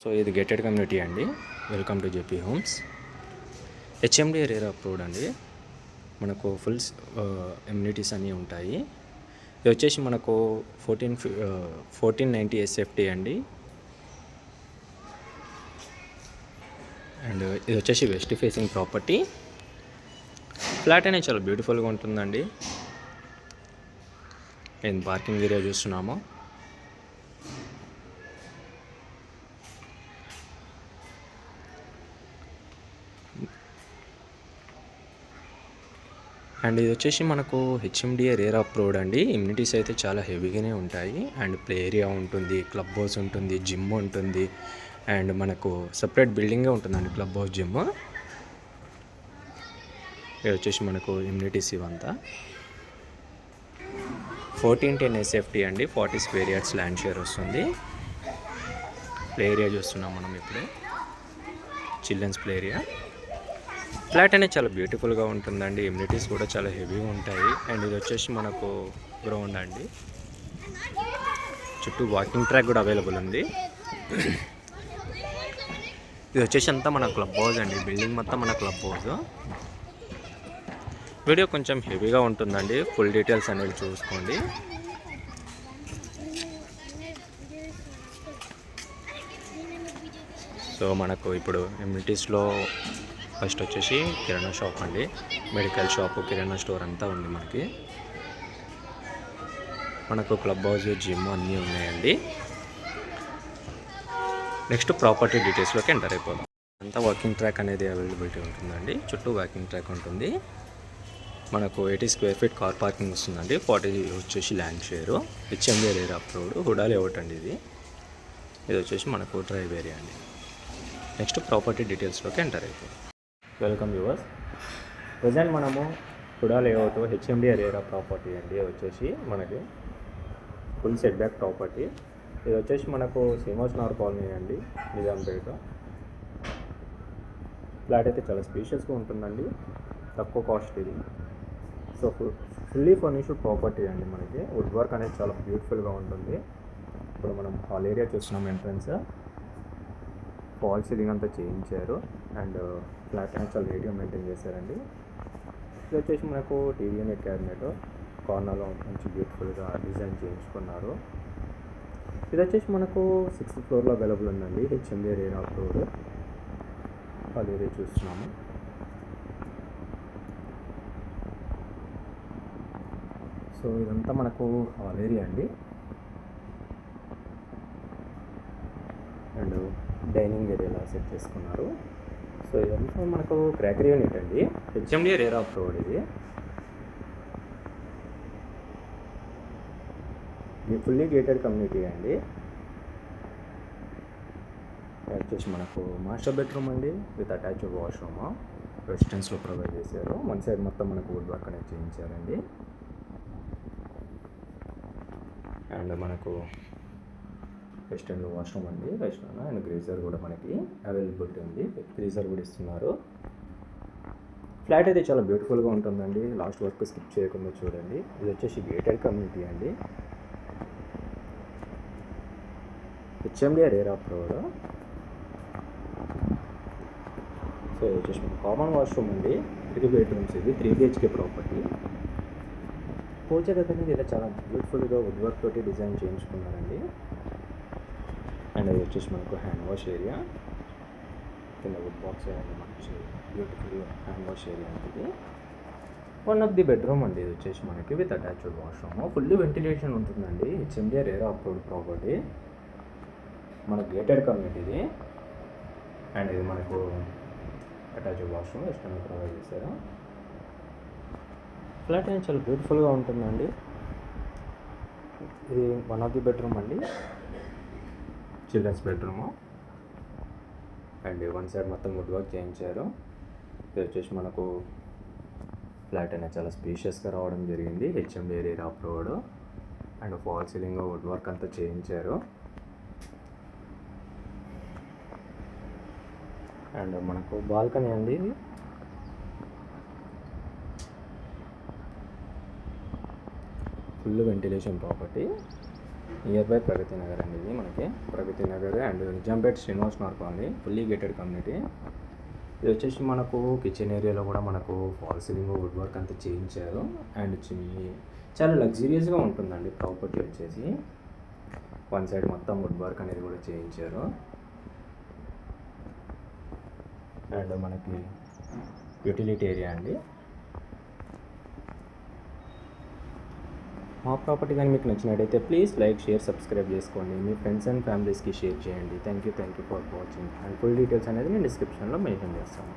So ఇది gated community అండి. Welcome to JP homes. HMD rare approved అండి. మనకు ఫుల్ ఎమ్యూనిటీస్ అన్నీ ఉంటాయి. ఇది వచ్చేసి మనకు 1490 ఎస్ఎఫ్టీ అండి. అండ్ ఇది వచ్చేసి వెస్ట్ ఫేసింగ్ ప్రాపర్టీ. ఫ్లాట్ అనేది చాలా బ్యూటిఫుల్గా ఉంటుందండి. నేను పార్కింగ్ ఏరియా చూస్తున్నాము. అండ్ ఇది వచ్చేసి మనకు హెచ్ఎండిఏ రేర్ అప్రూవ్డ్ అండి. ఇమ్యూనిటీస్ అయితే చాలా హెవీగానే ఉంటాయి. అండ్ ప్లే ఏరియా ఉంటుంది, క్లబ్ హౌస్ ఉంటుంది, జిమ్ ఉంటుంది. అండ్ మనకు సపరేట్ బిల్డింగే ఉంటుందండి క్లబ్ హౌస్, జిమ్. ఇది వచ్చేసి మనకు ఇమ్యూనిటీస్ ఇవంతా 1410 ఎస్ఎఫ్టీ అండి. 40 స్క్వేర్ యార్డ్స్ ల్యాండ్ షేర్ వస్తుంది. ప్లే ఏరియా చూస్తున్నాం మనం ఇప్పుడు, చిల్డ్రన్స్ ప్లే ఏరియా. ఫ్లాట్ అనేది చాలా బ్యూటిఫుల్గా ఉంటుందండి. ఇమ్యూనిటీస్ కూడా చాలా హెవీగా ఉంటాయి. అండ్ ఇది వచ్చేసి మనకు గ్రౌండ్ అండి. చుట్టూ వాకింగ్ ట్రాక్ కూడా అవైలబుల్ ఉంది. ఇది వచ్చేసి అంతా మన క్లబ్ హౌస్ అండి. బిల్డింగ్ మొత్తం మన క్లబ్ హౌస్. వీడియో కొంచెం హెవీగా ఉంటుందండి. ఫుల్ డీటెయిల్స్ అనేది చూసుకోండి. సో మనకు ఇప్పుడు ఇమ్యూనిటీస్లో ఫస్ట్ వచ్చేసి కిరాణా షాప్ అండి. మెడికల్ షాపు, కిరాణా స్టోర్ అంతా ఉంది మనకి. మనకు క్లబ్ హౌస్, జిమ్ అన్నీ ఉన్నాయండి. నెక్స్ట్ ప్రాపర్టీ డీటెయిల్స్లోకి ఎంటర్ అయిపోదాం. అంతా వాకింగ్ ట్రాక్ అనేది అవైలబిలిటీ ఉంటుందండి. చుట్టూ వాకింగ్ ట్రాక్ ఉంటుంది. మనకు 80 స్క్వేర్ ఫీట్ కార్ పార్కింగ్ వస్తుందండి. 40 వచ్చేసి land share. HMD rare approved. HUDA layout అండి ఇది. ఇది వచ్చేసి మనకు డ్రైవ్ ఏరియా అండి. నెక్స్ట్ ప్రాపర్టీ డీటెయిల్స్లోకి ఎంటర్ అయిపోదాం. Welcome viewers. ప్రజెంట్ మనము హుడా లేఅవుట్ హెచ్ఎండి రేరా ప్రాపర్టీ అండి. వచ్చేసి మనకి ఫుల్ సెట్ బ్యాక్ ప్రాపర్టీ. ఇది వచ్చేసి మనకు శ్రీనివాసనగర్ కాలనీ అండి, నిజాంపేట. ఫ్లాట్ అయితే చాలా స్పేషియస్గా ఉంటుందండి, తక్కువ కాస్ట్ ఇది. సో ఫుల్లీ ఫర్నిష్డ్ ప్రాపర్టీ అండి. మనకి వుడ్ వర్క్ అనేది చాలా బ్యూటిఫుల్గా ఉంటుంది. ఇప్పుడు మనం హాల్ ఏరియా చూస్తున్నాం. ఎంట్రన్స్ ఫాల్ సీలింగ్ అంతా చేయించారు. అండ్ ఫ్లాట్ అనేది చాలా నీట్గా మెయింటైన్ చేశారండి. ఇది వచ్చేసి మనకు టీవీ యూనిట్ క్యాబినెట్ కార్నర్లో మంచి బ్యూటిఫుల్గా డిజైన్ చేయించుకున్నారు. ఇది వచ్చేసి మనకు 6th ఫ్లోర్లో అవైలబుల్ ఉందండి. HMD rare approved. Hall area చూస్తున్నాము. సో ఇదంతా మనకు హాల్ ఏరియా అండి. అండ్ డైనింగ్ ఏరియాలో సెట్ చేసుకున్నారు. సో ఇదంతా మనకు క్రాకరీ యూనిట్ అండి. హెచ్ఎండి రేర్ అప్రూవ్డ్ ఇది. ఫుల్లీ గేటెడ్ కమ్యూనిటీ అండి. వచ్చేసి మనకు మాస్టర్ బెడ్రూమ్ అండి, విత్ అటాచ్డ్ వాష్రూమ్. రెసిడెన్స్లో ప్రొవైడ్ చేశారు. వన్ సైడ్ మొత్తం మనకు వుడ్ వర్క్ అనేది చేయించారండి. అండ్ మనకు వెస్టర్న్లో వాష్రూమ్ అండి, వెస్టర్న్. అండ్ గ్రీజర్ కూడా మనకి అవైలబిలిటీ ఉంది. గ్రీజర్ కూడా ఇస్తున్నారు. ఫ్లాట్ అయితే చాలా బ్యూటిఫుల్గా ఉంటుందండి. లాస్ట్ వర్క్ స్కిప్ చేయకుండా చూడండి. ఇది వచ్చేసి గేటెడ్ కమ్యూనిటీ అండి. HMD rare approved. సో ఇది వచ్చేసి మన కామన్ వాష్రూమ్ అండి. 3 బెడ్రూమ్స్ ఇది. 3 BHK ప్రాపర్టీ. పూజ గది అనేది ఇలా చాలా బ్యూటిఫుల్గా వుడ్ వర్క్ తోటి డిజైన్ చేయించుకున్నారండి. అండ్ అది వచ్చేసి మనకు హ్యాండ్ వాష్ ఏరియా. కింద వుడ్ బాక్స్ అండి, మంచి బ్యూటిఫుల్ హ్యాండ్ వాష్ ఏరియా అనేది. వన్ ఆఫ్ ది బెడ్రూమ్ అండి. ఇది వచ్చేసి మనకి with attached washroom. Full ventilation ఉంటుందండి. HMDA rare approved property. మన గేటెడ్ కమ్యూనిటీ ఇది. అండ్ ఇది మనకు అటాచ్డ్ వాష్రూమ్ ఎక్స్టర్నల్ ప్రొవైడ్ చేశారు. ఫ్లాట్ అనేది చాలా బ్యూటిఫుల్గా ఉంటుందండి. ఇది వన్ ఆఫ్ ది బెడ్రూమ్ అండి, children's bedroom. And one side మొత్తం వుడ్ వర్క్ చేయించారు. ఇది వచ్చేసి మనకు ఫ్లాట్ అనేది చాలా స్పేషియస్గా రావడం జరిగింది. HMDA rare approved. And fall ceiling wood work అంతా చేయించారు. అండ్ మనకు బాల్కనీ అండి. ఇది full ventilation property. Near by Pragathi Nagar అండి. ఇది మనకి Pragathi Nagar and Nizampet Srinivas Nagar colony, fully gated community. ఇది వచ్చేసి మనకు కిచెన్ ఏరియాలో కూడా మనకు ఫాల్ సీలింగ్ వుడ్ వర్క్ అంతా చేయించారు. అండ్ చాలా లగ్జరియస్గా ఉంటుందండి ప్రాపర్టీ వచ్చేసి. వన్ సైడ్ మొత్తం వుడ్ వర్క్ అనేది కూడా చేయించారు. అండ్ మనకి యూటిలిటీ ఏరియా అండి. మా ప్రాపర్టీ కానీ మీకు నచ్చినట్టయితే ప్లీజ్ లైక్, షేర్, సబ్స్క్రైబ్ చేసుకోండి. మీ ఫ్రెండ్స్ అండ్ ఫ్యామిలీస్కి షేర్ చేయండి. Thank you for watching. And full details అనేది నేను డిస్క్రిప్షన్లో మెన్షన్ చేస్తాను.